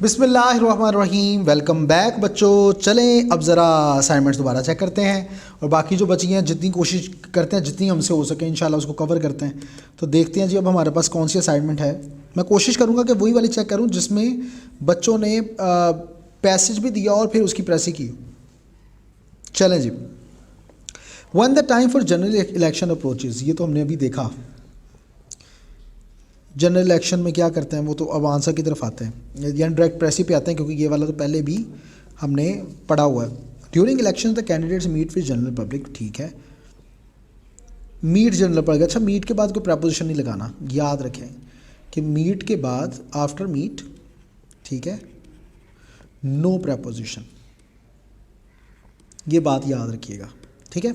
बिस्मिल्लाहिर्रहमानिर्रहीम। Welcome back बच्चों। चलें अब ज़रा असाइनमेंट्स दोबारा चेक करते हैं और बाकी जो बची हैं जितनी कोशिश करते हैं जितनी हमसे हो सके इंशाल्लाह उसको कवर करते हैं। तो देखते हैं जी अब हमारे पास कौन सी असाइनमेंट है। मैं कोशिश करूँगा कि वही वाली चेक करूँ जिसमें बच्चों ने पैसेज भी दिया और फिर उसकी प्रेसी की। चलें जी। When the time for general election approaches, ये तो हमने अभी देखा। जनरल इलेक्शन में क्या करते हैं वो तो अब आंसर की तरफ आते हैं, यानी डायरेक्ट प्रेसी पे आते हैं क्योंकि ये वाला तो पहले भी हमने पढ़ा हुआ है। During election the candidates meet with general public, ठीक है। मीट जनरल पब्लिक, अच्छा मीट के बाद कोई प्रपोजिशन नहीं लगाना, याद रखें कि मीट के बाद आफ्टर मीट, ठीक है, नो प्रपोजिशन, ये बात याद रखिएगा, ठीक है।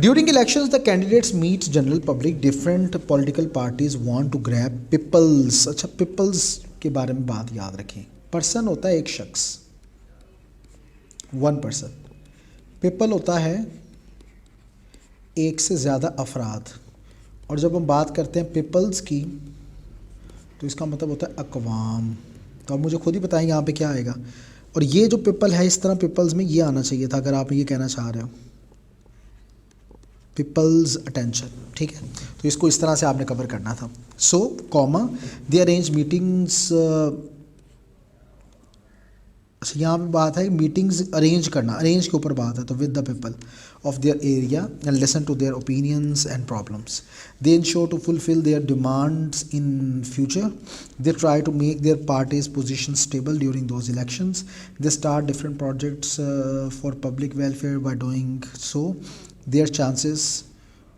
During elections, the candidates meet general public. Different political parties want to grab peoples. अच्छा, peoples के बारे में बात याद रखें। पर्सन होता है एक शख्स, वन पर्सन। पीपल होता है एक से ज़्यादा अफराद। और जब हम बात करते हैं पीपल्स की तो इसका मतलब होता है अकवाम। तो आप मुझे खुद ही बताएं यहाँ पे क्या आएगा। और ये जो पीपल है, इस तरह पीपल्स में ये आना चाहिए था अगर आप ये कहना चाह रहे हो, पीपल्स अटेंशन, ठीक है। तो इसको इस तरह से आपने कवर करना था। सो कॉमा दे अरेंज मीटिंग्स, यहाँ पे बात है मीटिंग्स अरेंज करना, अरेंज के ऊपर बात है। तो with the people of their area and listen to their opinions and problems, they ensure to fulfil their demands in future, they try to make their parties position stable during those elections, they start different projects for public welfare by doing so their chances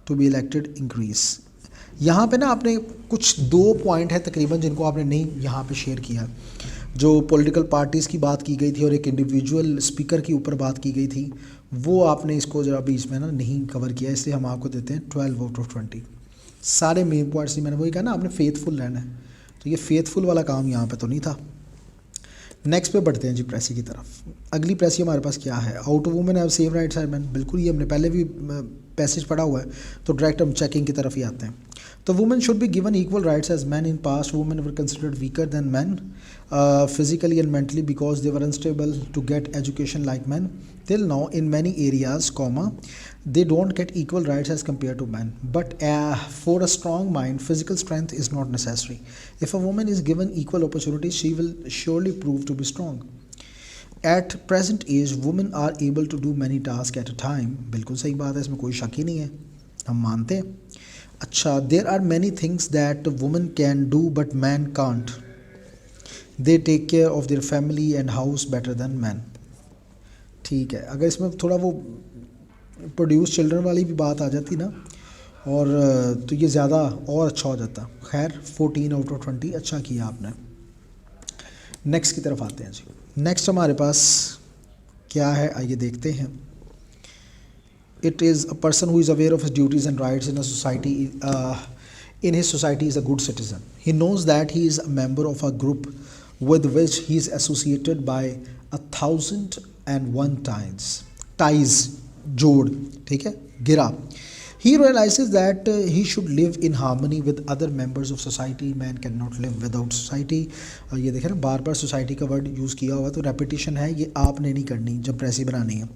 to be elected increase. यहाँ पे ना आपने कुछ दो point है तकरीबन जिनको आपने नहीं यहाँ पे शेयर किया। जो पॉलिटिकल पार्टीज़ की बात की गई थी और एक इंडिविजुअल स्पीकर के ऊपर बात की गई थी, वो आपने इसको जरा बीच में ना नहीं कवर किया, इसलिए हम आपको देते हैं 12 आउट ऑफ 20। सारे मेन पॉइंट्स ही मैंने वही कहा ना, आपने फेथफुल रहना है। तो ये फेथफुल वाला काम यहाँ पे तो नहीं था। नेक्स्ट पे बढ़ते हैं जी प्रेसी की तरफ। अगली प्रेसी हमारे पास क्या है। Out of women have same rights as men, बिल्कुल ये हमने पहले भी पैसेज पढ़ा हुआ है, तो डायरेक्ट हम चेकिंग की तरफ ही आते हैं। तो women should be given equal rights as man. In past women were considered weaker than man physically and mentally because they were unstable to get education like men. Till now in many areas, they don't get equal rights as compared to men. But for a strong mind, physical strength is not necessary. If a woman is given equal opportunities, she will surely prove to be strong. At present age, women are able to do many tasks at a time. बिल्कुल सही बात है, इसमें कोई शक ही नहीं है, हम मानते हैं। अच्छा, there are many things that women can do but men can't. They take care of their family and house better than men. ठीक है, अगर इसमें थोड़ा वो प्रोड्यूस चिल्ड्रन वाली भी बात आ जाती ना, और तो ये ज़्यादा और अच्छा हो जाता। खैर 14 आउट ऑफ 20 अच्छा किया आपने। नेक्स्ट की तरफ आते हैं जी। नेक्स्ट हमारे पास क्या है, आइए देखते हैं। It is a person who is aware of his duties and rights in a society, in his society is a good citizen. He knows that he is a member of a group with which he is associated by 1001 ties, जोड़, ठीक है, गिरा। He realizes that he should live in harmony with other members of society. Man cannot live without society. ये देखें ना, बार बार society का word use किया हुआ, तो रेपिटेशन है, ये आपने नहीं करनी जब प्रेसी बनानी है।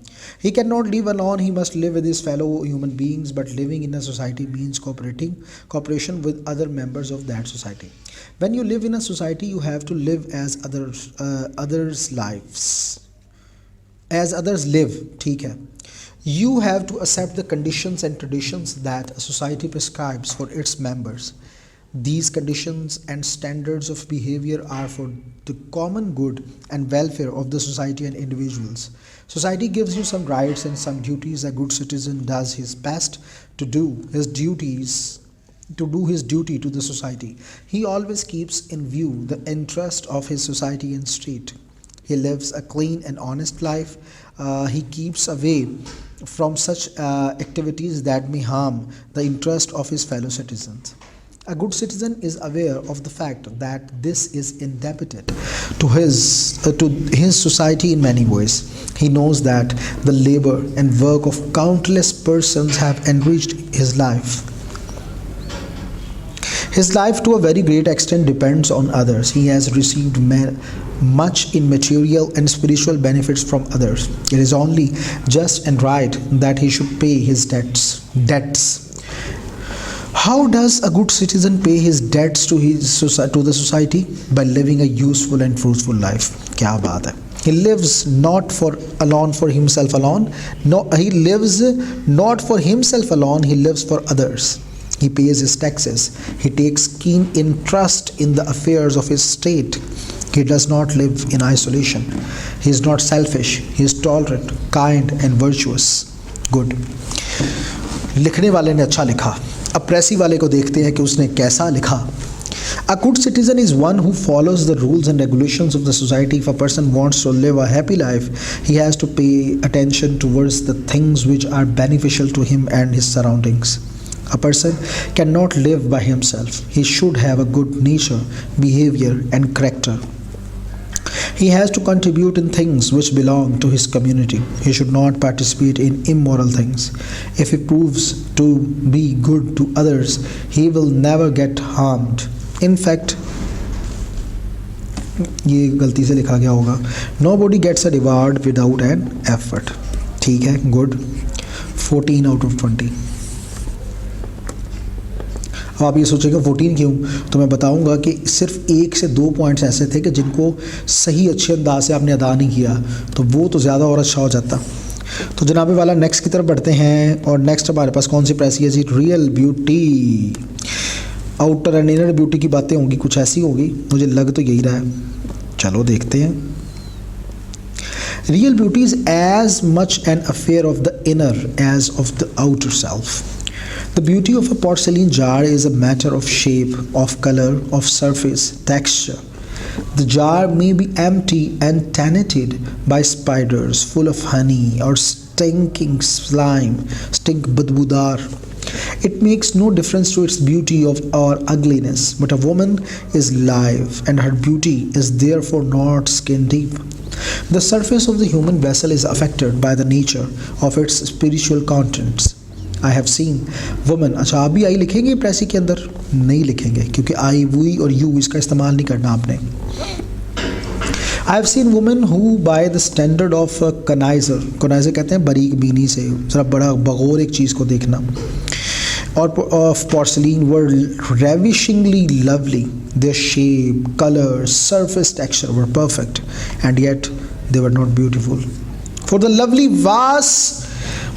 He cannot live alone. He must live with his fellow human beings. But living in a society means cooperation with other members of that society. When you live in a society, you have to live as others' lives, as others live. ठीक है। You have to accept the conditions and traditions that a society prescribes for its members. These conditions and standards of behavior are for the common good and welfare of the society and individuals. Society gives you some rights and some duties. A good citizen does his best to do his duty to the society. He always keeps in view the interest of his society and state. He lives a clean and honest life. He keeps away from such activities that may harm the interest of his fellow citizens. A good citizen is aware of the fact that this is indebted to his society in many ways. He knows that the labor and work of countless persons have enriched his life. His life to a very great extent depends on others. He has received much in material and spiritual benefits from others. It is only just and right that he should pay his debts. How does a good citizen pay his debts to the society? By living a useful and fruitful life. क्या बात है. He lives not for himself alone. No, he lives not for himself alone. He lives for others. He pays his taxes. He takes keen interest in the affairs of his state. He does not live in isolation. He is not selfish. He is tolerant, kind and virtuous. Good. लिखने वाले ने अच्छा लिखा. अब प्रेसी वाले को देखते हैं कि उसने कैसा लिखा. A good citizen is one who follows the rules and regulations of the society. If a person wants to live a happy life, he has to pay attention towards the things which are beneficial to him and his surroundings. A person cannot live by himself. He should have a good nature, behavior and character. He has to contribute in things which belong to his community. He should not participate in immoral things. If he proves to be good to others, he will never get harmed. In fact, ये गलती से लिखा गया होगा. Nobody gets a reward without an effort. ठीक है, good. 14 out of 20. अब आप ये सोचेंगे 14 क्यों, तो मैं बताऊंगा कि सिर्फ 1 से 2 पॉइंट्स ऐसे थे कि जिनको सही अच्छे अंदाज से आपने अदा नहीं किया, तो वो तो ज़्यादा और अच्छा हो जाता. तो जनाबे वाला नेक्स्ट की तरफ बढ़ते हैं. और नेक्स्ट हमारे पास कौन सी प्रेसी है जी? Real beauty. Outer and inner beauty की बातें होंगी, कुछ ऐसी होगी, मुझे लग तो यही रहा है. चलो देखते हैं. Real beauty is as much an affair of the inner as of the outer self. The beauty of a porcelain jar is a matter of shape, of color, of surface, texture. The jar may be empty and tainted by spiders full of honey or stinking slime, stink badbudar. It makes no difference to its beauty or ugliness, but a woman is live and her beauty is therefore not skin deep. The surface of the human vessel is affected by the nature of its spiritual contents. I have seen women. अच्छा, आप भी आई लिखेंगे प्रेसी के अंदर? नहीं लिखेंगे, क्योंकि आई, we और यू इसका इस्तेमाल नहीं करना आपने. I have seen women who by the standard of connoisseur, connoisseur कहते हैं बारीक बीनी से ज़रा बड़ा बगौर एक चीज़ को देखना, और of porcelain were ravishingly lovely. Their shape, colour, surface, texture were perfect and yet they were not beautiful. For the lovely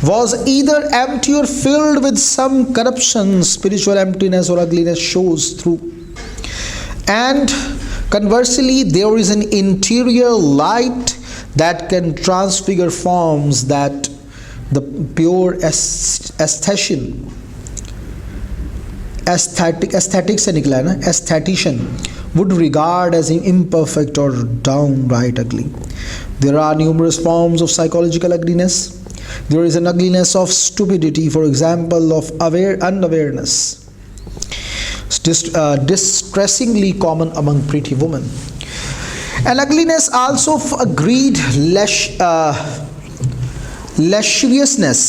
was either empty or filled with some corruption. Spiritual emptiness or ugliness shows through. And conversely, there is an interior light that can transfigure forms that the pure aesthetic से निकला है ना, aesthetician would regard as imperfect or downright ugly. There are numerous forms of psychological ugliness. There is an ugliness of stupidity, for example, of unawareness, distressingly common among pretty women. An ugliness also of a greed, lasciviousness,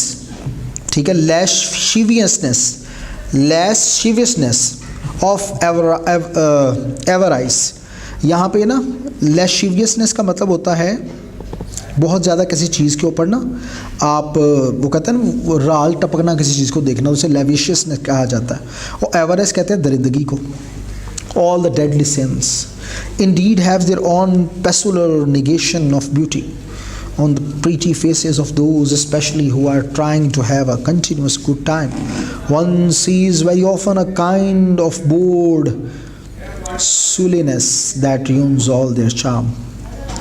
ठीक है, lasciviousness of avarice. यहाँ पे ना lasciviousness का मतलब होता है बहुत ज़्यादा किसी चीज़ के ऊपर ना आप, वो कहते हैं ना, वो राल टपकना किसी चीज़ को देखना, उसे लेविशियसनेस कहा जाता है. और एवरेज कहते हैं दरिंदगी को. All the deadly since indeed have their own peculiar negation of beauty on the pretty faces of those especially who are trying to have a continuous good time. One sees very often a kind of bored sulliness that ruins all their charm.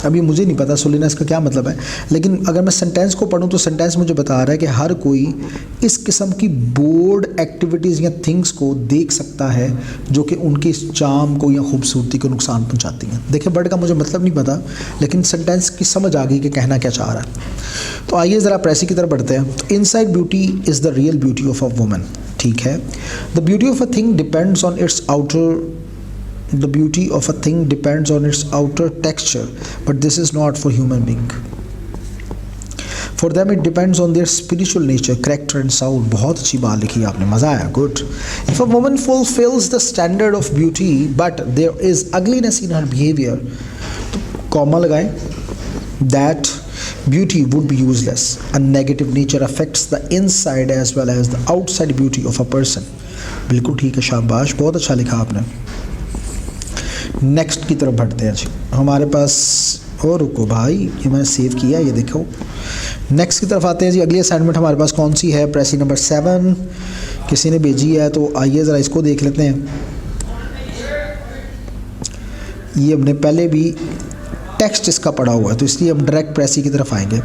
अभी मुझे नहीं पता सुलिनेस का क्या मतलब है, लेकिन अगर मैं सेंटेंस को पढूं तो सेंटेंस मुझे बता रहा है कि हर कोई इस किस्म की बोर्ड एक्टिविटीज़ या थिंग्स को देख सकता है जो कि उनके चार्म को या खूबसूरती को नुकसान पहुंचाती हैं. देखिए, वर्ड का मुझे मतलब नहीं पता, लेकिन सेंटेंस की समझ आ गई कि कहना क्या चाह रहा है. तो आइए ज़रा प्रेसी की तरफ बढ़ते हैं. Inside beauty is the real beauty of a woman. ठीक है. The beauty of a thing depends on it's outer. The beauty of a thing depends on its outer texture, but this is not for human being. For them it depends on their spiritual nature, character and sound. बहुत अच्छी बात लिखी आपने, मज़ा आया, good. If a woman fulfils the standard of beauty but there is ugliness in her behaviour, तो comma लगाएं, that beauty would be useless. A negative nature affects the inside as well as the outside beauty of a person. बिल्कुल ठीक है, शाबाश, बहुत अच्छा लिखा आपने। नेक्स्ट की तरफ बढ़ते हैं जी। हमारे पास, और रुको भाई, ये मैंने सेव किया, ये देखो। नेक्स्ट की तरफ आते हैं जी। अगली असाइनमेंट हमारे पास कौन सी है? प्रेसी नंबर 7 किसी ने भेजी है, तो आइए ज़रा इसको देख लेते हैं। ये हमने पहले भी टेक्स्ट इसका पढ़ा हुआ है, तो इसलिए हम डायरेक्ट प्रेसी की तरफ आएंगे।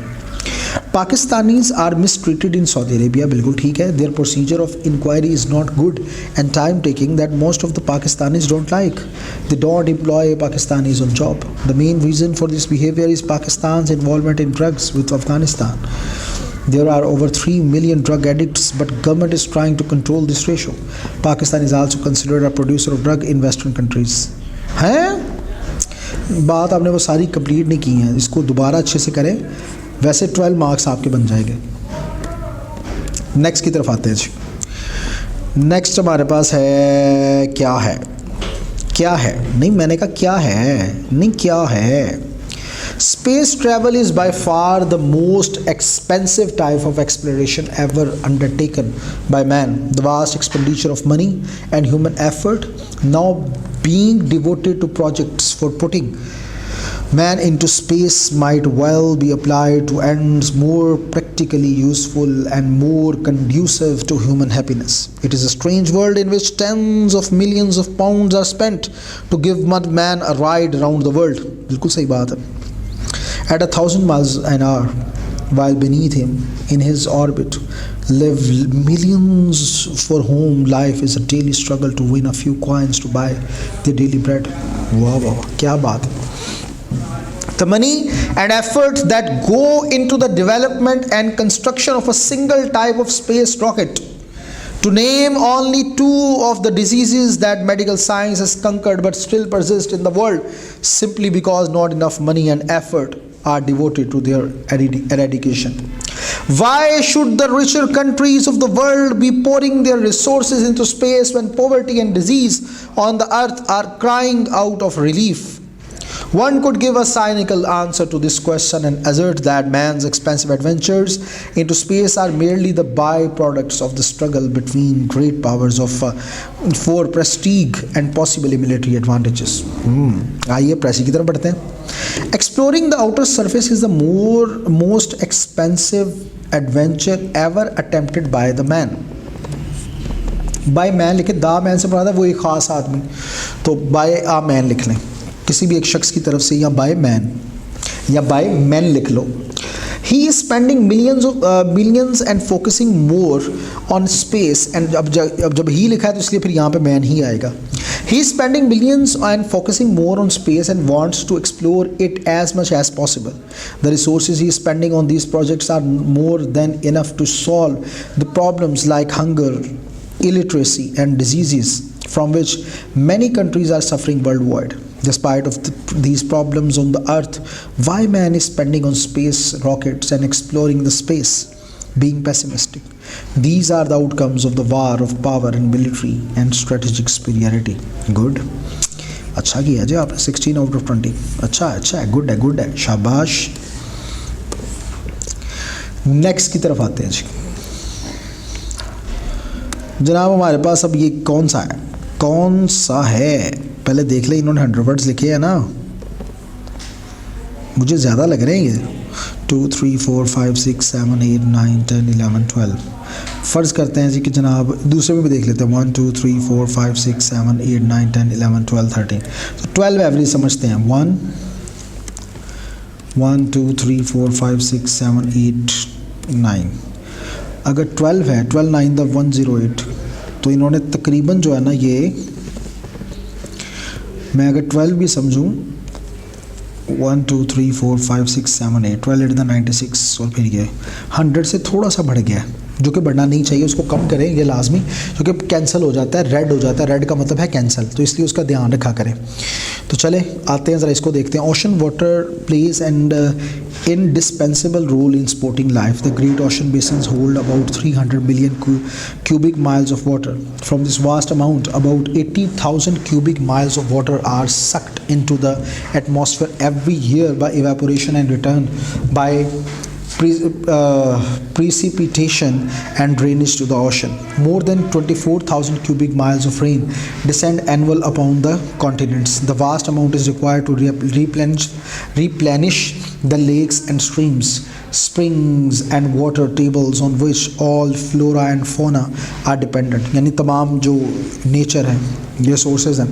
Pakistanis are mistreated in Saudi Arabia, बिल्कुल ठीक है। Their procedure of inquiry is not good and time taking that most of the Pakistanis don't like. They don't employ Pakistanis on job. The main reason for this behaviour is पाकिस्तान's involvement in drugs with Afghanistan. There are over 3 million drug addicts, but government is trying to control this ratio. Pakistan is also considered a producer of drug in Western countries. हैं? बात आपने वो सारी complete नहीं की है, इसको दोबारा अच्छे से करें, वैसे 12 मार्क्स आपके बन जाएंगे। नेक्स्ट की तरफ आते हैं जी। नेक्स्ट हमारे पास है, क्या है, क्या है, नहीं मैंने कहा क्या है, नहीं क्या है। Space travel is by far the most expensive type of exploration ever undertaken by man. The vast expenditure of money and human effort now being devoted to projects for putting man into space might well be applied to ends more practically useful and more conducive to human happiness. It is a strange world in which tens of millions of pounds are spent to give man a ride around the world. बिल्कुल सही बात है। At 1,000 miles an hour, while beneath him in his orbit live millions for whom life is a daily struggle to win a few coins to buy their daily bread. वाह वाह, क्या बात है। The money and effort that go into the development and construction of a single type of space rocket, to name only 2 of the diseases that medical science has conquered but still persist in the world, simply because not enough money and effort are devoted to their eradication. Why should the richer countries of the world be pouring their resources into space when poverty and disease on the earth are crying out of relief? One could give a cynical answer to this question and assert that man's expensive adventures into space are merely the byproducts of the struggle between great powers for prestige and possibly military advantages. आइए प्रेसी की तरफ बढ़ते हैं। Exploring the outer surface is the most expensive adventure ever attempted by the man. By man लिखे, दा man से पढ़ा था वो एक ख़ास आदमी, तो बाय आ मैन लिख लें किसी भी एक शख्स की तरफ से, या बाय मैन या बाय मैन लिख लो। He is spending millions and focusing more on space, and अब जब ही लिखा है तो इसलिए फिर यहाँ पे मैन ही आएगा। He is spending millions and focusing more on space and wants to explore it as much as possible. The resources he is spending on these projects are more than enough to solve the problems like hunger, illiteracy and diseases from which many countries are suffering worldwide. Despite of these problems on the earth, why man is spending on space rockets and exploring the space? Being pessimistic. These are the outcomes of the war of power and military and strategic superiority. Good. अच्छा किया जी आपने, 16 out of 20। अच्छा है, good है, शाबाश। Next की तरफ आते हैं जी। जनाब हमारे पास अब ये कौन सा है, पहले देख ले, इन्होंने 100 वर्ड्स लिखे हैं ना, मुझे ज़्यादा लग रहे हैं ये। 2 3 4 5 6 7 8 9 10 11 12। फ़र्ज़ करते हैं जी कि जनाब दूसरे में भी देख लेते हैं, 1 2 3 4 5 6 7 8 9 10 11 12 13। तो 12 एवरेज समझते हैं। 1 2 3 4 5 6 7 8 9। अगर 12 है, 12 9 द 108, तो इन्होंने तकरीबन जो है ना, ये मैं अगर 12 भी समझूँ, 1 2 3 4 5 6 7 8, 12 8 द 96, और फिर ये 100 से थोड़ा सा बढ़ गया, जो कि बढ़ना नहीं चाहिए, उसको कम करें ये लाजमी, जो कि कैंसिल हो जाता है, रेड हो जाता है, रेड का मतलब है कैंसिल, तो इसलिए उसका ध्यान रखा करें। तो चले आते हैं ज़रा इसको देखते हैं। Ocean water plays and indispensable role in sporting life. The great ocean basins hold about 300 million cubic miles of water. From this vast amount, about 80,000 cubic miles of water are sucked into the atmosphere every year by evaporation and returned by precipitation and drainage to the ocean. More than 24,000 cubic miles of rain descend annual upon the continents. The vast amount is required to replenish the lakes and streams, springs and water tables on which all flora and fauna are dependent. यानी तमाम जो nature है, ये sources हैं.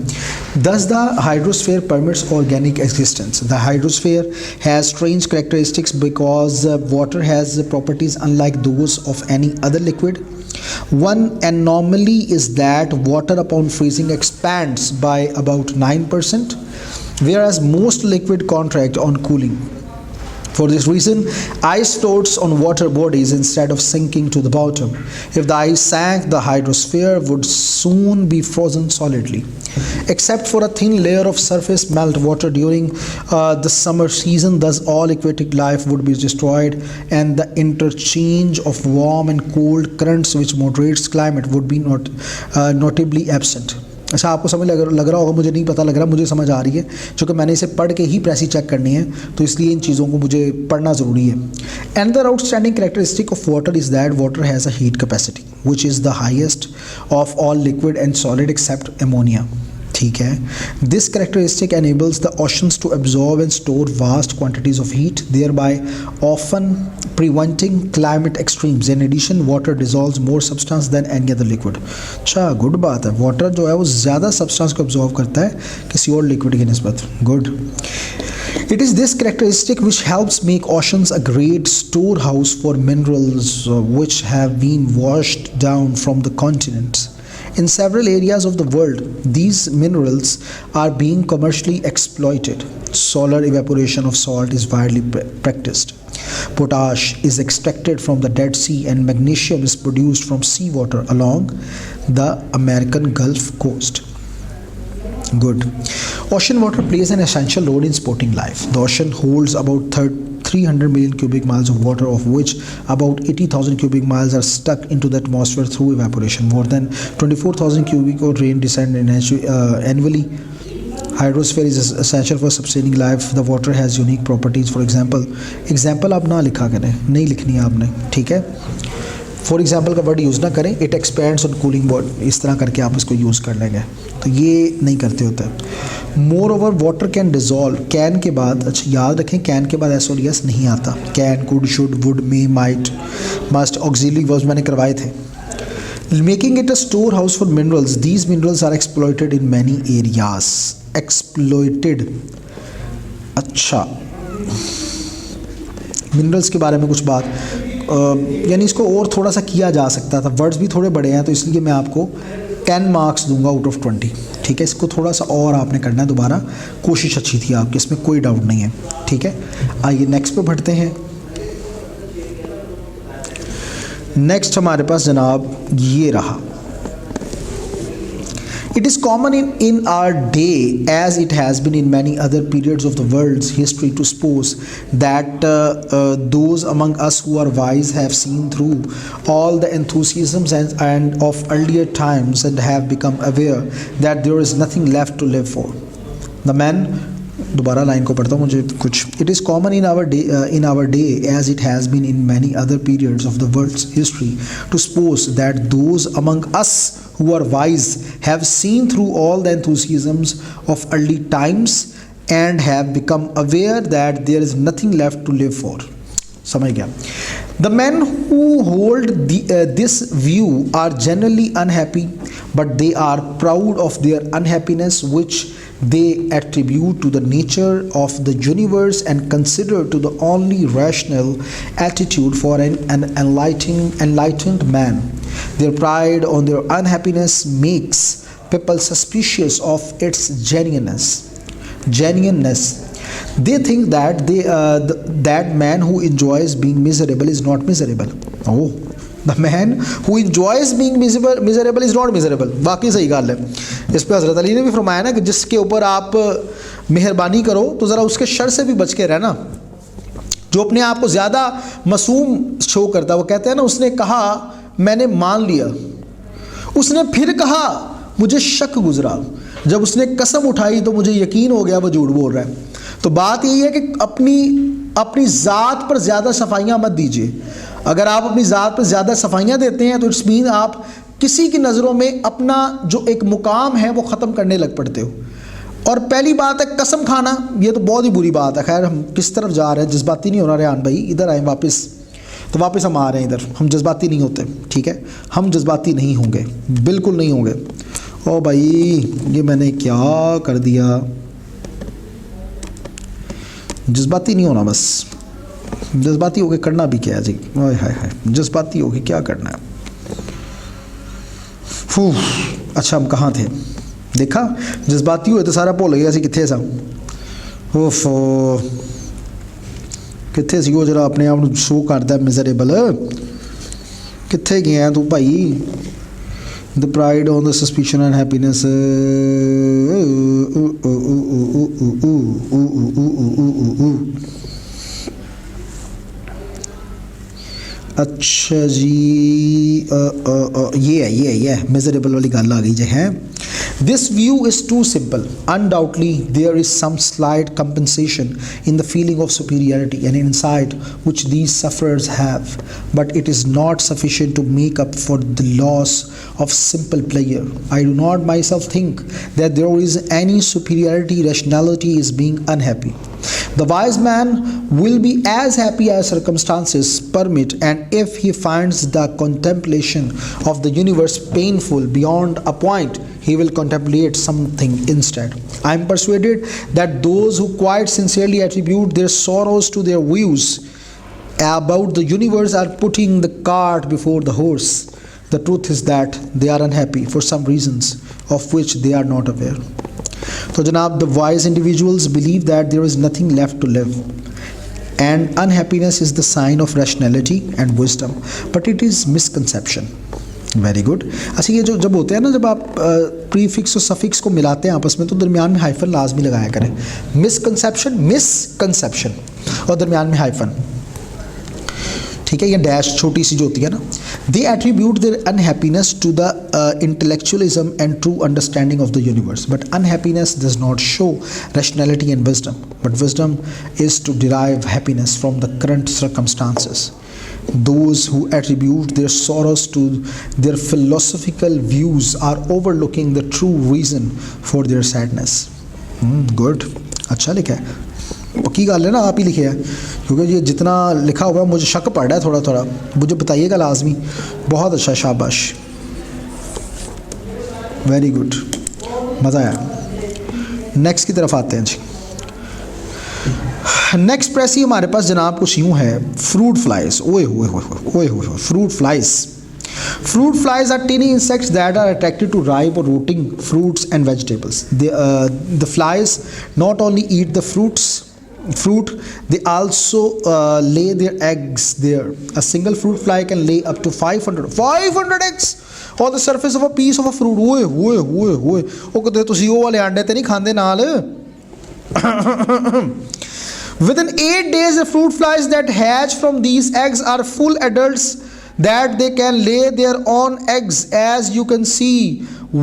Thus the hydrosphere permits organic existence. The hydrosphere has strange characteristics because water has properties unlike those of any other liquid. One anomaly is that water upon freezing expands by about 9%, whereas most liquid contract on cooling. For this reason, ice floats on water bodies instead of sinking to the bottom. If the ice sank, the hydrosphere would soon be frozen solidly. Except for a thin layer of surface melt water during the summer season, thus all aquatic life would be destroyed, and the interchange of warm and cold currents which moderates climate would be notably absent. अच्छा, आपको समझ लग रहा होगा, मुझे नहीं पता लग रहा, मुझे समझ आ रही है, क्योंकि मैंने इसे पढ़ के ही प्रेसी चेक करनी है, तो इसलिए इन चीज़ों को मुझे पढ़ना ज़रूरी है. Another outstanding characteristic of water is that water has a heat capacity, which is the highest of all liquid and solid except ammonia. ठीक है. This characteristic enables the oceans to absorb and store vast quantities of heat, thereby often preventing climate extremes. In addition, water dissolves more substance than any other liquid. अच्छा, good बात है. Water जो है वो ज़्यादा substance को absorb करता है किसी और लिक्विड की निस्बत. Good. It is this characteristic which helps make oceans a great storehouse for minerals which have been washed down from the continents. In several areas of the world, these minerals are being commercially exploited. Solar evaporation of salt is widely practiced. Potash is extracted from the Dead Sea and magnesium is produced from seawater along the American Gulf Coast. Good. Ocean water plays an essential role in sporting life. The ocean holds about 300 million cubic miles of water, of which about 80,000 cubic miles are stuck into the atmosphere through evaporation. More than 24,000 cubic of rain descend annually. Hydrosphere is essential for sustaining life. The water has unique properties. For example आप ना लिखा करें, नहीं लिखनी है आपने, ठीक है. फॉर एग्जाम्पल का वर्ड यूज़ ना करें. It expends on cooling body, इस तरह करके आप इसको यूज़ कर लेंगे, तो ये नहीं करते होते. More over water can dissolve. Can के बाद, अच्छा याद रखें, कैन के बाद एस और यस नहीं आता. Can, could, should, would, may, might, must, auxiliary verbs मैंने करवाए थे. Making it a store house for minerals. These minerals are exploited in many areas. Exploited, अच्छा, मिनरल्स के बारे में कुछ बात, यानी इसको और थोड़ा सा किया जा सकता था. वर्ड्स भी थोड़े बड़े हैं, तो इसलिए मैं आपको 10 मार्क्स दूंगा आउट ऑफ 20. ठीक है, इसको थोड़ा सा और आपने करना है. दोबारा कोशिश अच्छी थी आपकी, इसमें कोई डाउट नहीं है. ठीक है, आइए नेक्स्ट पे बढ़ते हैं. नेक्स्ट हमारे पास जनाब ये रहा. It is common in our day, as it has been in many other periods of the world's history, to suppose that those among us who are wise have seen through all the enthusiasms and of earlier times and have become aware that there is nothing left to live for. The man, दोबारा line को पढ़ता हूँ मुझे कुछ. It is common in our day, as it has been in many other periods of the world's history, to suppose that those among us who are wise have seen through all the enthusiasms of early times and have become aware that there is nothing left to live for. समझ गया. The men who hold this view are generally unhappy, but they are proud of their unhappiness, which they attribute to the nature of the universe and consider to the only rational attitude for an enlightened man. Their pride on their unhappiness makes people suspicious of its genuineness. They think that that man who enjoys being miserable is not miserable. Oh, the man who enjoys being miserable is not miserable. वाकई सही गल है। इस पर हज़रत अली ने भी फरमाया ना कि जिसके ऊपर आप मेहरबानी करो तो ज़रा उसके शर से भी बच के रहना। जो अपने आप को ज़्यादा मासूम शो करता है, वो कहते हैं ना, उसने कहा मैंने मान लिया, उसने फिर कहा मुझे शक गुजरा, जब उसने कसम उठाई तो मुझे यकीन हो गया वो झूठ बोल रहा है। तो बात यही है कि अपनी ज़ात पर ज़्यादा सफाइयाँ मत दीजिए। अगर आप अपनी ज़ात पर ज़्यादा सफाइयाँ देते हैं तो इट्स मीन आप किसी की नज़रों में अपना जो एक मुकाम है वो ख़त्म करने लग पड़ते हो। और पहली बात है कसम खाना, ये तो बहुत ही बुरी बात है। खैर हम किस तरफ जा रहे हैं, जज्बाती नहीं होना। रेहान भाई इधर आए वापस, तो वापस हम आ रहे हैं इधर। हम जज्बाती नहीं होते, ठीक है, हम जज्बाती नहीं होंगे, बिल्कुल नहीं होंगे। ओ भाई ये मैंने क्या कर दिया, जज्बाती नहीं होना बस। जज्बाती होके करना भी क्या है जी, ओए हाय हाय, जज्बाती होके क्या करना है। अच्छा हम कहाँ थे, देखा जज्बाती हुए तो सारा भुल गया सी कित्थे सा। ओफो कित्थे सी वो जरा अपने आप को शो करता मिजरेबल, कित्थे गया तू भाई। The pride on the suspicion and happiness, अच्छा जी ये है मिजरेबल वाली गल आ गई जो है। This view is too simple. Undoubtedly, there is some slight compensation in the feeling of superiority and insight which these sufferers have, but it is not sufficient to make up for the loss of simple pleasure. I do not myself think that there is any superiority. Rationality is being unhappy. The wise man will be as happy as circumstances permit, and if he finds the contemplation of the universe painful beyond a point, he will contemplate something instead. I am persuaded that those who quite sincerely attribute their sorrows to their views about the universe are putting the cart before the horse. The truth is that they are unhappy for some reasons of which they are not aware. So Janab, the wise individuals believe that there is nothing left to live, and unhappiness is the sign of rationality and wisdom, but it is misconception. Very good. अच्छा ये जो जब होते हैं ना, जब आप prefix और सफिक्स को मिलाते हैं आपस में तो दरमियान में हाइफन लाजमी लगाया करें। मिसकंसेप्शन और दरमियान में हाइफन, ठीक है, ये डैश छोटी सी जो होती है ना। They attribute their unhappiness to the intellectualism and true understanding of the universe, but unhappiness does not show rationality and wisdom, but wisdom is to derive happiness from the current circumstances. Those who attribute their sorrows to their philosophical views are overlooking the true reason for their sadness. Good. अच्छा लिखा है, पक्की गल है ना, आप ही लिखे है, क्योंकि ये जितना लिखा हुआ है मुझे शक पड़ रहा है थोड़ा थोड़ा, मुझे बताइएगा लाजमी। बहुत अच्छा, शाबाश, वेरी गुड, मज़ा आया। नेक्स्ट की तरफ आते हैं जी। नेक्स्ट प्रेस ही हमारे पास जनाब कुछ यूँ है, फ्रूट फ्लाइज। ओए होए fruit flies. Fruit flies are tiny insects that are attracted to ripe or rotting fruits and vegetables. The flies not only eat the fruit, they also lay their eggs there. A single fruit fly can lay up to 500 eggs on the surface of a piece of a fruit. ओए ਉਹ ਕਦੇ ਤੁਸੀਂ ਉਹ ਵਾਲੇ ਆਂਡੇ ਤੇ ਨਹੀਂ ਖਾਂਦੇ ਨਾਲ। Within 8 days, the fruit flies that hatch from these eggs are full adults that they can lay their own eggs. As you can see,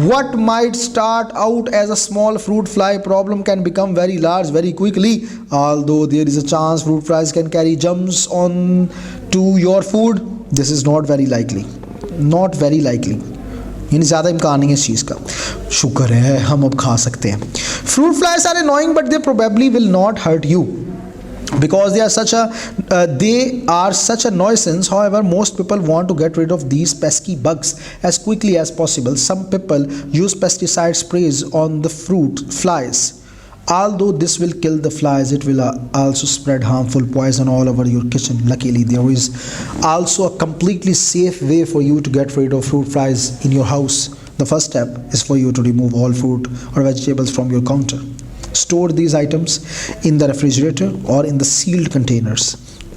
what might start out as a small fruit fly problem can become very large very quickly. Although there is a chance fruit flies can carry germs on to your food, this is not very likely. यानी ज़्यादा इम्कान नहीं है इस चीज़ का। शुक्र है हम अब खा सकते हैं। Fruit flies are annoying but they probably will not hurt you because they are such a nuisance. However, most people want to get rid of these pesky bugs as quickly as possible. Some people use pesticide sprays on the fruit flies. Although this will kill the flies, it will also spread harmful poison all over your kitchen. Luckily, there is also a completely safe way for you to get rid of fruit flies in your house. The first step is for you to remove all fruit or vegetables from your counter. Store these items in the refrigerator or in the sealed containers.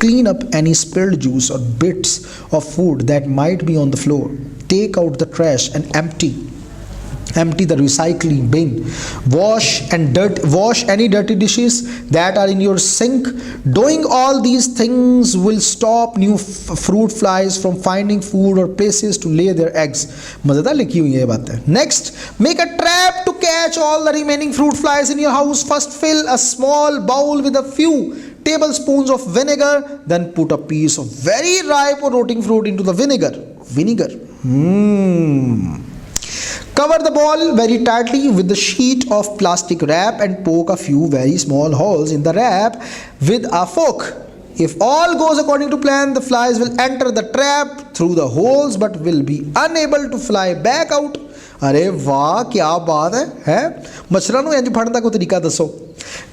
Clean up any spilled juice or bits of food that might be on the floor. Take out the trash and empty the recycling bin. Wash any dirty dishes that are in your sink. Doing all these things will stop new fruit flies from finding food or places to lay their eggs. मज़ेदार लिखी हुई है ये बात है. Next, make a trap to catch all the remaining fruit flies in your house. First, fill a small bowl with a few tablespoons of vinegar, then put a piece of very ripe or rotting fruit into the vinegar. Cover the bowl very tightly with the sheet of plastic wrap and poke a few very small holes in the wrap with a fork. If all goes according to plan, the flies will enter the trap through the holes but will be unable to fly back out. अरे वाह क्या बात है मच्छरों ਨੂੰ ਇੰਜ ਫੜਨ ਦਾ ਕੋਈ ਤਰੀਕਾ ਦੱਸੋ.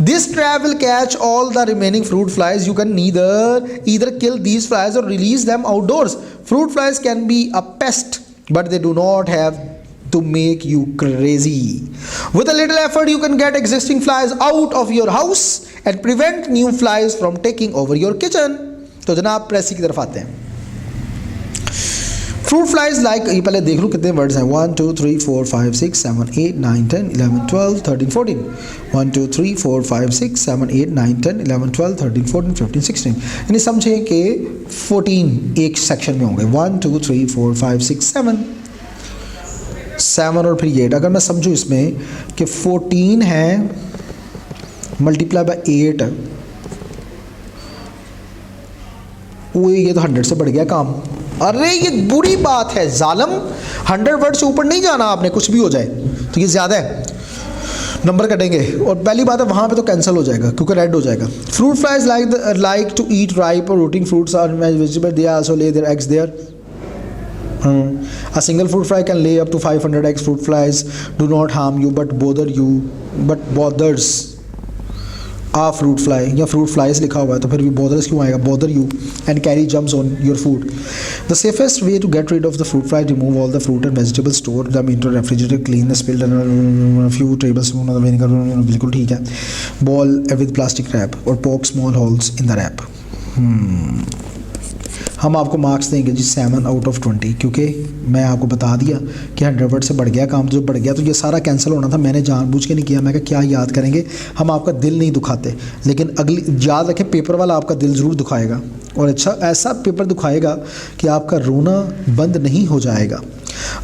This trap will catch all the remaining fruit flies. You can either kill these flies or release them outdoors. Fruit flies can be a pest, but they do not have to make you crazy. With a little effort, you can get existing flies out of your house and prevent new flies from taking over your kitchen. तो जनाब प्रेसी की तरफ आते हैं. Fruit flies like ये पहले देख लो कितने वर्ड्स हैं. 1 2 3 4 5 6 7 8 9 10 11 12 13 14. 1 2 3 4 5 6 7 8 9 10 11 12 13 14 15 16. यानी समझें कि 14 एक सेक्शन में होंगे. 1 2 3 4 5 6 7 और फिर 8. अगर मैं समझूँ इसमें कि 14 है मल्टीप्लाई बाय 8, वो ये तो 100 से बढ़ गया काम. अरे ये बुरी बात है जालम. 100 वर्ड से ऊपर नहीं जाना आपने, कुछ भी हो जाए तो ये ज़्यादा है, नंबर कटेंगे. और पहली बात है वहाँ पे तो कैंसिल हो जाएगा क्योंकि रेड हो जाएगा. Fruit flies like to eat ripe और rotting fruits or vegetable. They also lay their eggs there. A single fruit fly can lay up to 500 eggs. Fruit flies do not harm you but bothers a fruit fly. या fruit flies लिखा हुआ है तो फिर भी bothers क्यों आएगा? Bother you and carry germs on your food. The safest way to get rid of the fruit fly: remove all the fruit and vegetables, store them into refrigerator, clean the spilled a few tablespoons of vinegar. बिल्कुल ठीक है. Ball with plastic wrap or poke small holes in the wrap. हम आपको marks देंगे जी 7 out of 20 क्योंकि मैं आपको बता दिया कि 100 वर्ड से बढ़ गया काम. जो बढ़ गया तो ये सारा कैंसिल होना था. मैंने जानबूझ के नहीं किया. मैं क्या याद करेंगे, हम आपका दिल नहीं दुखाते, लेकिन अगली याद रखें पेपर वाला आपका दिल ज़रूर दुखाएगा और अच्छा ऐसा पेपर दुखाएगा कि आपका रोना बंद नहीं हो जाएगा.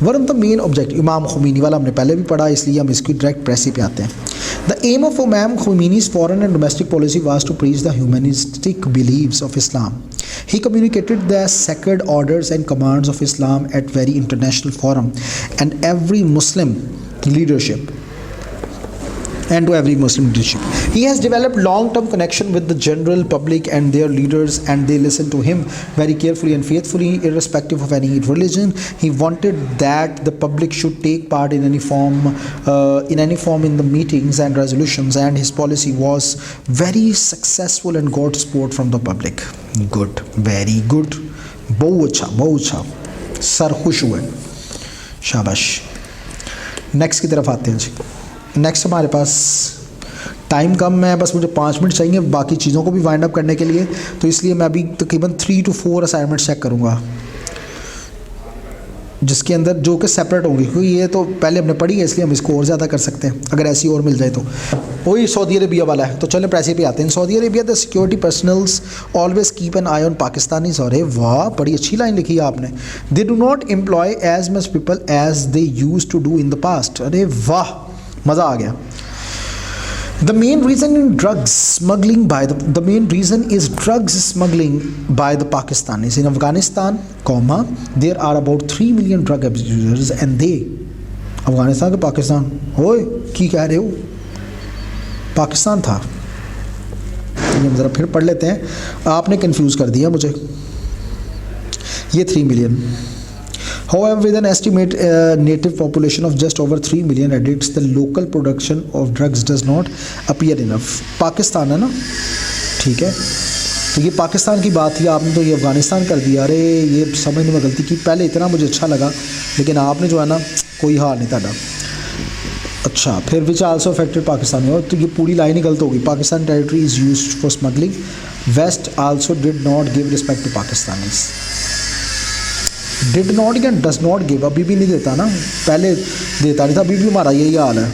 One of the main objective, इमाम खुमैनी वाला हमने पहले भी पढ़ा इसलिए हम इसकी डायरेक्ट प्रेसी पे आते हैं. द एम ऑफ इमाम खुमैनी's foreign and domestic policy was to preach the humanistic beliefs of Islam. He communicated the sacred orders and commands of Islam at very international forum and every Muslim leadership. He has developed long-term connection with the general public and their leaders, and they listen to him very carefully and faithfully, irrespective of any religion. He wanted that the public should take part in any form in the meetings and resolutions, and his policy was very successful and got support from the public. Good, very good. बहुत अच्छा. Sir खुश हुए, शाबाश. Next की तरफ आते हैं जी. Next हमारे पास टाइम कम है, बस मुझे 5 मिनट चाहिए बाकी चीज़ों को भी वाइंड अप करने के लिए, तो इसलिए मैं अभी तकरीबन 3 to 4 असाइनमेंट चेक करूँगा जिसके अंदर जो कि सेपरेट होंगी, क्योंकि ये तो पहले हमने पढ़ी है इसलिए हम इसको और ज़्यादा कर सकते हैं अगर ऐसी और मिल जाए तो. वही सऊदी अरेबिया वाला है तो चलें पैसे पे आते हैं. Saudi Arabia the security personals always keep an eye on Pakistanis. अरे वाह बड़ी अच्छी लाइन लिखी है आपने. They do not employ as much people as they use to do in the past. अरे वाह मज़ा आ गया. The main reason is drug smuggling by the Pakistanis. In Afghanistan, there are about 3 million drug abusers and they Afghanistan के पाकिस्तान ओए की कह रहे हो? पाकिस्तान था. हम ज़रा फिर पढ़ लेते हैं, आपने कंफ्यूज कर दिया मुझे. ये 3 million. However, with an estimated native population of just over 3 million addicts, the local production of drugs does not appear enough. Pakistan है ना, ठीक है. तो ये पाकिस्तान की बात थी, आपने तो ये अफ़गानिस्तान कर दिया. अरे ये समझने में गलती की. पहले इतना मुझे अच्छा लगा लेकिन आपने जो है ना कोई हाल नहीं था. अच्छा, फिर विच आल्सो अफेक्टेड पाकिस्तान, और तो ये पूरी लाइन ही गलत होगी। Pakistan territory is used for smuggling, west also did not give respect to Pakistanis. Did not या डज नॉट गिव, अभी भी नहीं देता ना, पहले देता नहीं था, अभी भी हमारा यही हाल है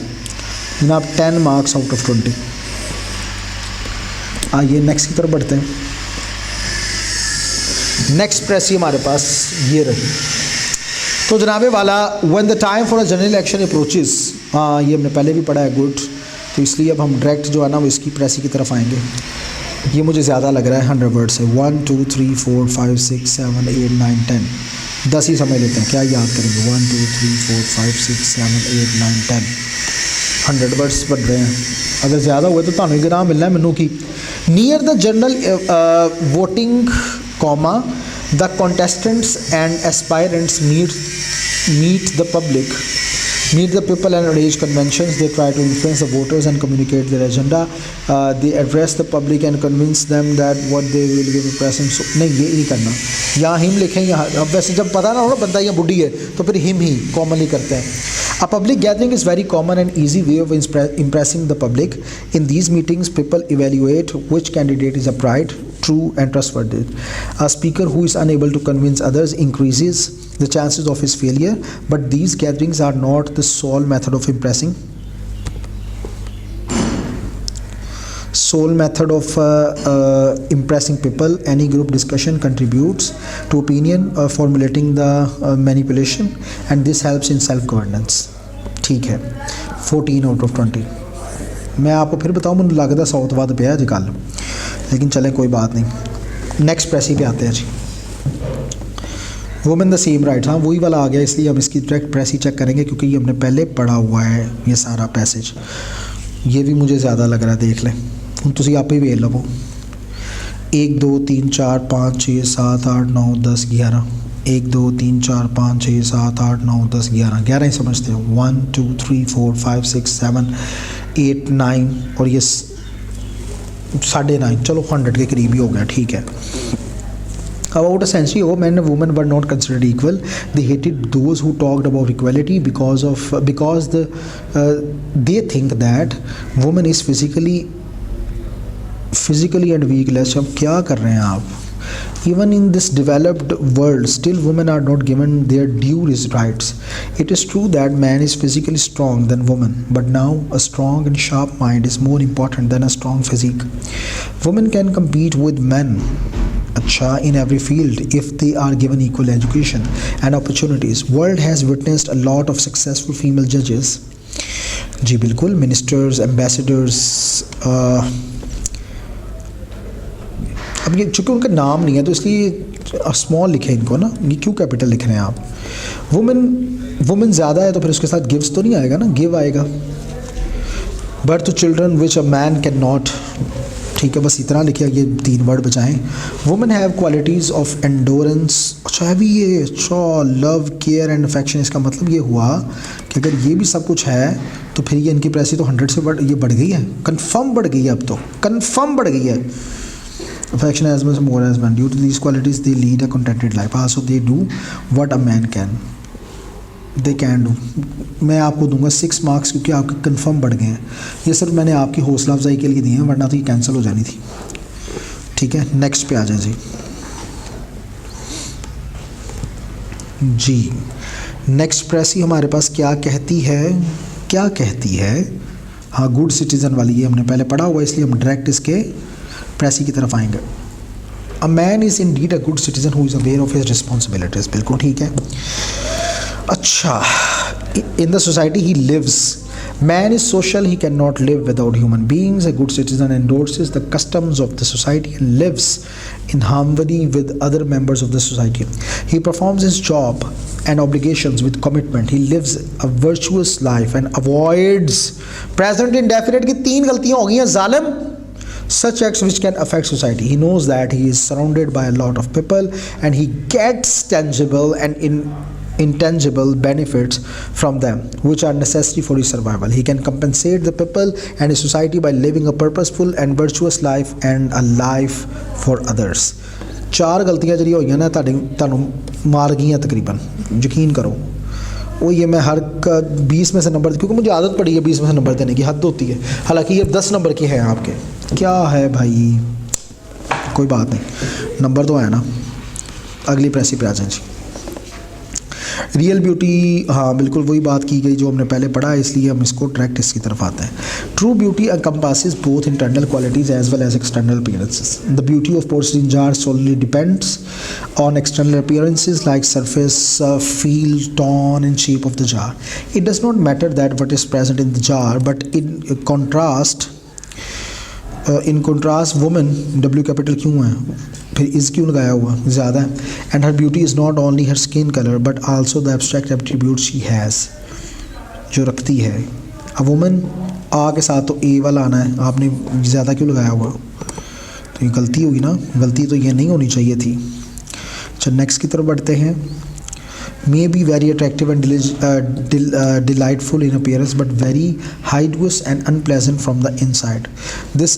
जनाब। 10 मार्क्स आउट ऑफ 20। आइए नेक्स्ट की तरफ बढ़ते हैं। नेक्स्ट प्रेस ही हमारे पास ये रही। तो जनाबे वाला, when the time for a general election approaches, हाँ ये हमने पहले भी पढ़ा है, गुड। तो इसलिए अब हम डायरेक्ट जो है ना वो इसकी प्रेसी की तरफ आएंगे। ये मुझे ज़्यादा लग रहा है 100 वर्ड से। 1 2 3 4 5 6 7 8 9 10, 10 ही समझ लेते हैं, क्या याद करेंगे। 1 2 3 4 5 6 7 8 9 10, 100 वर्ड्स बढ़ रहे हैं। अगर ज़्यादा हुए तो ਤੁਹਾਨੂੰ इनाम मिलना है मैनू की। Near the general voting comma, the contestants and aspirants meet the people and arrange conventions. They try to influence the voters and communicate their agenda. They address the public and convince them that what they will give a present. So, नहीं ये नहीं करना, यहाँ him लिखें, यहाँ अब वैसे जब पता ना हो ना बंदा या बुढ़ी है तो फिर हिम ही कॉमनली करते हैं। A public gathering is very common and easy way of impressing the public. In these meetings, people evaluate which candidate is upright, true and trustworthy. A speaker who is unable to convince others increases the chances of his failure, but these gatherings are not the sole method of impressing. Impressing people. Any group discussion contributes to opinion formulating the manipulation, and this helps in self governance. ठीक है, 14 out of 20। मैं आपको फिर बताऊँ, मुझे लगता 100 तो बाद पे है अजकल, लेकिन चले कोई बात नहीं। नेक्स्ट प्रेसी पे आते हैं जी। वुमेन द सेम राइट्स, हाँ वही वाला आ गया, इसलिए हम इसकी डायरेक्ट प्रेसी चेक करेंगे क्योंकि ये हमने पहले पढ़ा हुआ है ये सारा पैसेज। ये भी मुझे ज़्यादा लग रहा है, देख लें हम, तुम आप ही वेख लवो। 1 2 3 4 5 6 7 8 9 10 11, 1 2 3 4 5 6 7 8 9 10 11, 11 ही समझते हो। 1 2 3 4 5 6 7 8 9 और ये 9.5, चलो 100 के करीब ही हो गया, ठीक है। About a century ago, men and women were not considered equal. They hated those who talked about equality because they think that woman is physically and weakless. अब क्या कर रहे हैं आप? Even in this developed world, still women are not given their due rights. It is true that man is physically strong than woman, but now a strong and sharp mind is more important than a strong physique. Women can compete with men in every field if they are given equal education and opportunities. World has witnessed a lot of successful female judges. जी बिल्कुल, ministers, ambassadors. अब ये चूँकि उनका नाम नहीं है तो इसलिए स्मॉल लिखे इनको ना, ये क्यों कैपिटल लिख रहे हैं आप? वुमेन ज़्यादा है तो फिर उसके साथ गिव्स तो नहीं आएगा ना, गिव आएगा। Birth to children which a man can not, ठीक है बस इतना लिखिए, ये 3 वर्ड बचाएं। Women have qualities of endurance, अच्छा है भी ये, अच्छा लव केयर एंड अफेक्शन। इसका मतलब ये हुआ कि अगर ये भी सब कुछ है तो फिर ये इनकी प्रेसी तो 100 से ये बढ़ गई है, कंफर्म बढ़ गई है, अब तो कंफर्म बढ़ गई है। Affection as much more as man, due to these qualities they lead a contented life, also they do what a man can, they can do. मैं आपको दूंगा 6 मार्क्स क्योंकि आपके कंफर्म बढ़ गए हैं। ये सिर्फ मैंने आपकी हौसला अफजाई के लिए दिए हैं, वरना तो ये कैंसिल हो जानी थी। ठीक है, नेक्स्ट पे आ जाए जी। जी नेक्स्ट प्रेसी हमारे पास क्या कहती है? हाँ, गुड सिटीज़न वाली, ये हमने पहले पढ़ा हुआ इसलिए हम डायरेक्ट इसके प्रेसी की तरफ आएंगे। A man is indeed a good citizen who is aware of his responsibilities, बिल्कुल ठीक है। अच्छा, in the society he lives, man is social, he cannot live without human beings. A good citizen endorses the customs of the society and lives in harmony with other members of the society. He performs his job and obligations with commitment. He lives a virtuous life and avoids present indefinite की 3 गलतियां हो गई हैं जालिम, such acts which can affect society. He knows that he is surrounded by a lot of people and he gets tangible and intangible benefits from them which are necessary for his survival. He can compensate the people and his society by living a purposeful and virtuous life and a life for others. 4 गलतियां जी होई ना तुहानू मार गई तकरीबन, यकीन करो। वो ये मैं हर का 20 में से नंबर, क्योंकि मुझे आदत पड़ी है 20 में से नंबर देने की, हद होती है, हालांकि ये 10 नंबर की है आपके, क्या है भाई, कोई बात नहीं, नंबर तो है ना। अगली प्रेसी पे आ जाए जी। रियल ब्यूटी, हाँ बिल्कुल वही बात की गई जो हमने पहले पढ़ा है, इसलिए हम इसको डायरेक्ट इसकी तरफ आते हैं। True beauty encompasses both internal qualities as well as external appearances. The beauty of porcelain jar solely depends on external appearances like surface, feel, tone and shape of the jar. It does not matter that what is present in the jar, but in contrast woman, W capital क्यों है, फिर is क्यों लगाया हुआ ज़्यादा है, and her beauty is not only her skin colour but also the abstract attribute she has, जो रखती है। अब वुमन आ के साथ तो ए वाला आना है, आपने ज़्यादा क्यों लगाया हुआ, तो ये गलती होगी ना, गलती तो ये नहीं होनी चाहिए थी। चल नेक्स्ट की तरफ बढ़ते हैं। May be very attractive and delightful in appearance, but very hideous and unpleasant from the inside. This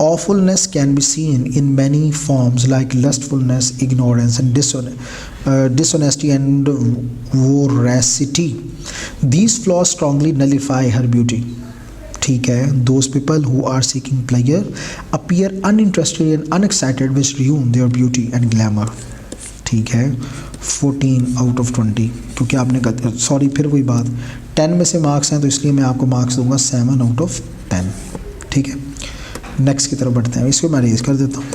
awfulness can be seen in many forms like lustfulness, ignorance, and dishonesty and voracity. These flaws strongly nullify her beauty. ठीक है, those people who are seeking pleasure appear uninterested and unexcited, which ruin their beauty and glamour. ठीक है, 14 out of 20, क्योंकि आपने sorry फिर वही बात, 10 में से मार्क्स हैं तो इसलिए मैं आपको मार्क्स दूंगा 7 आउट ऑफ 10। ठीक है, नेक्स्ट की तरफ बढ़ते हैं, इसको मैं रेज कर देता हूँ।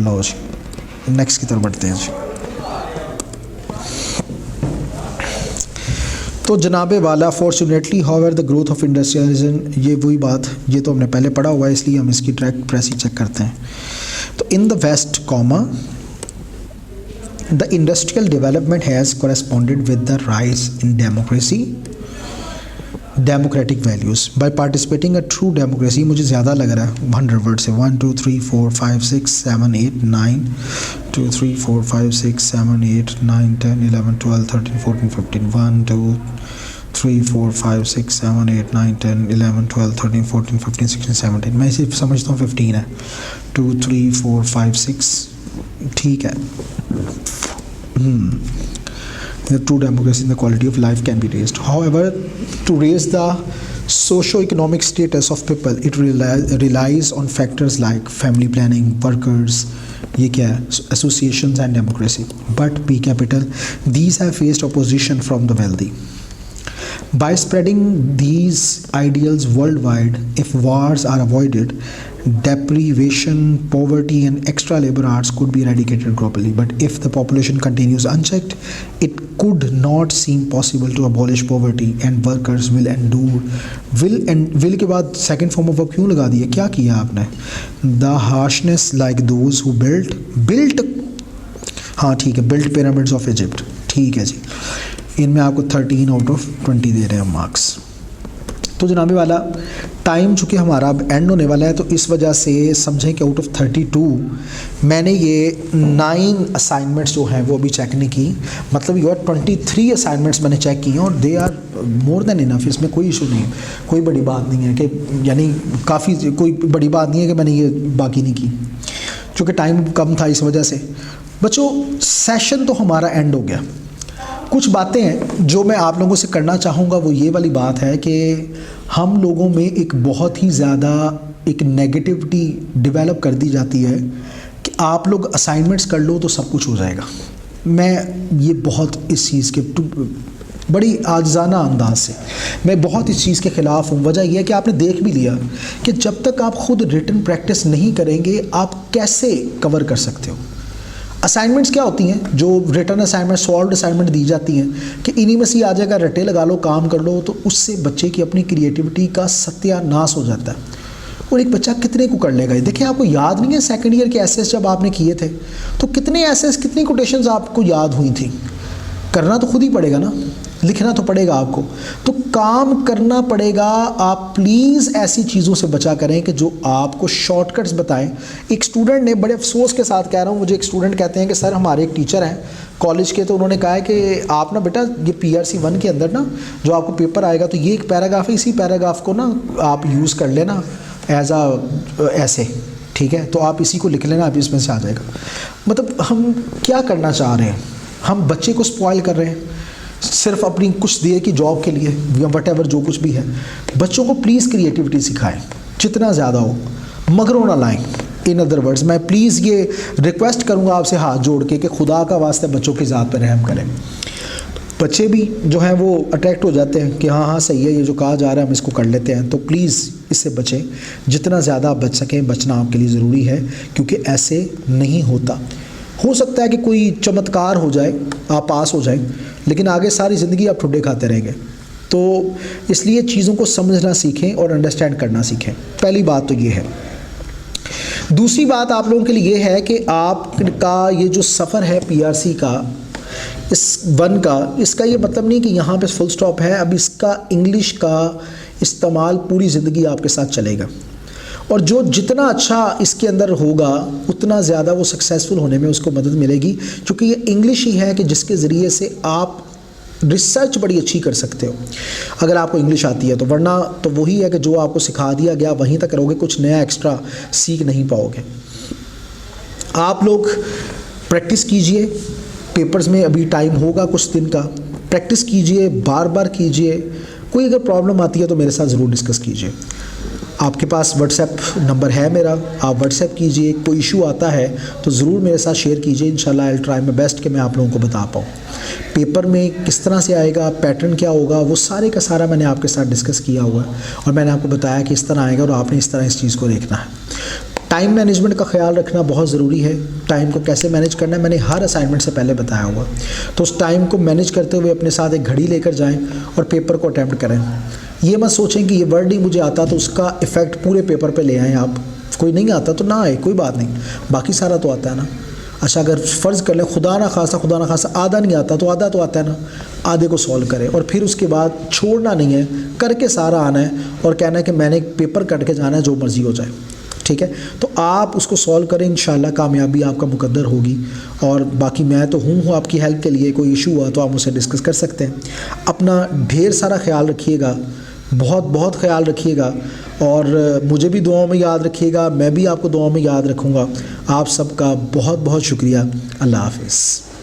लो जी, नेक्स्ट की तरफ बढ़ते हैं जी। तो जनाबे वाला fortunately however the growth of industrialism, ये वही बात, ये तो हमने पहले पढ़ा हुआ है, इसलिए हम इसकी डायरेक्ट प्रेस ही चेक करते हैं। तो in the west comma the industrial development has corresponded with the rise in democratic values. By participating a true democracy, मुझे ज़्यादा लग रहा है 100 वर्ड से, 1 2 3 4 5 6 7 8 9 2 3 4 5 6 7 8 9 10 11 12 13 14 15 1 2 3 4 5 6 7 8 9 10 11 12 13 14 15 16 17, मैं इसे समझता हूँ 15 है, 2 3 4 5 6, ठीक है। The true democracy in the quality of life can be raised. However, to raise the socio-economic status of people, it relies on factors like family planning, workers, ये क्या है, associations and democracy. But P capital, these have faced opposition from the wealthy. By spreading these ideals worldwide, if wars are avoided, deprivation, poverty and extra labor hours could be eradicated globally. But if the population continues unchecked, it could not seem possible to abolish poverty, and workers will endure के बाद second form of verb क्यों लगा दिया, क्या किया आपने, the harshness like those who built, हाँ ठीक है, built pyramids of Egypt, ठीक है जी। इनमें आपको 13 आउट ऑफ 20 दे रहे हैं मार्क्स। तो जनाबे वाला टाइम चूँकि हमारा अब एंड होने वाला है, तो इस वजह से समझें कि आउट ऑफ 32 मैंने ये 9 असाइनमेंट्स जो हैं वो अभी चेक नहीं की, मतलब यू 23 असाइनमेंट्स मैंने चेक की हैं और they are more than enough, इसमें कोई इशू नहीं है, कोई बड़ी बात नहीं है कि यानी काफ़ी कोई बड़ी बात नहीं है कि मैंने ये बाकी नहीं की, चूँकि टाइम कम था इस वजह से। बच्चों सेशन तो हमारा एंड हो गया, कुछ बातें हैं जो मैं आप लोगों से करना चाहूँगा, वो ये वाली बात है कि हम लोगों में एक बहुत ही ज़्यादा एक नेगेटिविटी डेवलप कर दी जाती है कि आप लोग असाइनमेंट्स कर लो तो सब कुछ हो जाएगा। मैं ये बहुत इस चीज़ के बड़ी आजाना अंदाज से मैं बहुत इस चीज़ के ख़िलाफ़ हूँ। वजह यह है कि आपने देख भी लिया कि जब तक आप ख़ुद रिटन प्रैक्टिस नहीं करेंगे आप कैसे कवर कर सकते हो। असाइनमेंट्स क्या होती हैं, जो रिटर्न असाइनमेंट, सॉल्व्ड असाइनमेंट दी जाती हैं कि इन्हीं में से आ जाएगा, रटे लगा लो, काम कर लो, तो उससे बच्चे की अपनी क्रिएटिविटी का सत्यानाश हो जाता है। और एक बच्चा कितने को कर लेगा। देखिए आपको याद नहीं है सेकंड ईयर के एसेस जब आपने किए थे तो कितने एसेस, कितनी कोटेशंस आपको याद हुई थी। करना तो खुद ही पड़ेगा ना, लिखना तो पड़ेगा आपको, तो काम करना पड़ेगा। आप प्लीज़ ऐसी चीज़ों से बचा करें कि जो आपको शॉर्टकट्स बताएं। एक स्टूडेंट ने, बड़े अफसोस के साथ कह रहा हूँ, मुझे एक स्टूडेंट कहते हैं कि सर हमारे एक टीचर हैं कॉलेज के, तो उन्होंने कहा है कि आप ना बेटा ये PRC 1 के अंदर ना जो आपको पेपर आएगा तो ये एक पैराग्राफ है, इसी पैराग्राफ को ना आप यूज़ कर लेना एज ऐसे, ठीक है, तो आप इसी को लिख लेना, आप इसमें से आ जाएगा। मतलब हम क्या करना चाह रहे हैं, हम बच्चे को स्पॉइल कर रहे हैं सिर्फ अपनी कुछ देर की जॉब के लिए या वट एवर जो कुछ भी है। बच्चों को प्लीज़ क्रिएटिविटी सिखाएं जितना ज़्यादा हो, मगरों ना लाएं। इन अदर वर्ड्स मैं प्लीज़ ये रिक्वेस्ट करूँगा आपसे हाथ जोड़ के कि खुदा का वास्ते बच्चों की ज़ात पर रहम करें। बच्चे भी जो हैं वो अट्रैक्ट हो जाते हैं कि हाँ हाँ सही है, ये जो कहा जा रहा है हम इसको कर लेते हैं। तो प्लीज़ इससे बचें, जितना ज़्यादा आप बच सकें बचना आपके लिए ज़रूरी है, क्योंकि ऐसे नहीं होता। हो सकता है कि कोई चमत्कार हो जाए, आप पास हो जाए, लेकिन आगे सारी ज़िंदगी आप ठुड्डे खाते रहेंगे। तो इसलिए चीज़ों को समझना सीखें और अंडरस्टैंड करना सीखें। पहली बात तो ये है। दूसरी बात आप लोगों के लिए ये है कि आपका ये जो सफ़र है पीआरसी का, इस वन का, इसका ये मतलब नहीं कि यहाँ पे फुल स्टॉप है। अब इसका इंग्लिश का इस्तेमाल पूरी ज़िंदगी आपके साथ चलेगा, और जो जितना अच्छा इसके अंदर होगा उतना ज़्यादा वो सक्सेसफुल होने में उसको मदद मिलेगी, क्योंकि ये इंग्लिश ही है कि जिसके ज़रिए से आप रिसर्च बड़ी अच्छी कर सकते हो अगर आपको इंग्लिश आती है तो। वरना तो वही है कि जो आपको सिखा दिया गया वहीं तक रहोगे, कुछ नया एक्स्ट्रा सीख नहीं पाओगे। आप लोग प्रैक्टिस कीजिए, पेपर्स में अभी टाइम होगा कुछ दिन का, प्रैक्टिस कीजिए, बार बार कीजिए। कोई अगर प्रॉब्लम आती है तो मेरे साथ ज़रूर डिस्कस कीजिए। आपके पास व्हाट्सएप नंबर है मेरा, आप व्हाट्सएप कीजिए। कोई इशू आता है तो ज़रूर मेरे साथ शेयर कीजिए। इंशाल्लाह आई ट्राई माय बेस्ट कि मैं आप लोगों को बता पाऊँ। पेपर में किस तरह से आएगा, पैटर्न क्या होगा, वो सारे का सारा मैंने आपके साथ डिस्कस किया हुआ है, और मैंने आपको बताया कि इस तरह आएगा और आपने इस तरह इस चीज़ को देखना है। टाइम मैनेजमेंट का ख्याल रखना बहुत ज़रूरी है। टाइम को कैसे मैनेज करना है मैंने हर असाइनमेंट से पहले बताया हुआ। तो उस टाइम को मैनेज करते हुए अपने साथ एक घड़ी लेकर जाएं और पेपर को अटैम्प्ट करें। ये मत सोचें कि ये वर्ड नहीं मुझे आता तो उसका इफ़ेक्ट पूरे पेपर पे ले आएँ आप। कोई नहीं आता तो ना आए, कोई बात नहीं, बाकी सारा तो आता है ना। अच्छा, अगर फ़र्ज़ कर लें खुदा ना खासा आधा नहीं आता तो आधा तो आता है ना, आधे को सॉल्व करें और फिर उसके बाद छोड़ना नहीं है, करके सारा आना है और कहना है कि मैंने पेपर कट के जाना है, जो मर्ज़ी हो जाए। ठीक है, तो आप उसको सॉल्व करें, इंशाल्लाह कामयाबी आपका मुकद्दर होगी। और बाकी मैं तो हूँ आपकी हेल्प के लिए। कोई इशू हुआ तो आप मुझसे डिस्कस कर सकते हैं। अपना ढेर सारा ख्याल रखिएगा, बहुत बहुत ख्याल रखिएगा, और मुझे भी दुआओं में याद रखिएगा। मैं भी आपको दुआओं में याद रखूँगा। आप सबका बहुत बहुत शुक्रिया। अल्लाह हाफ़िज़।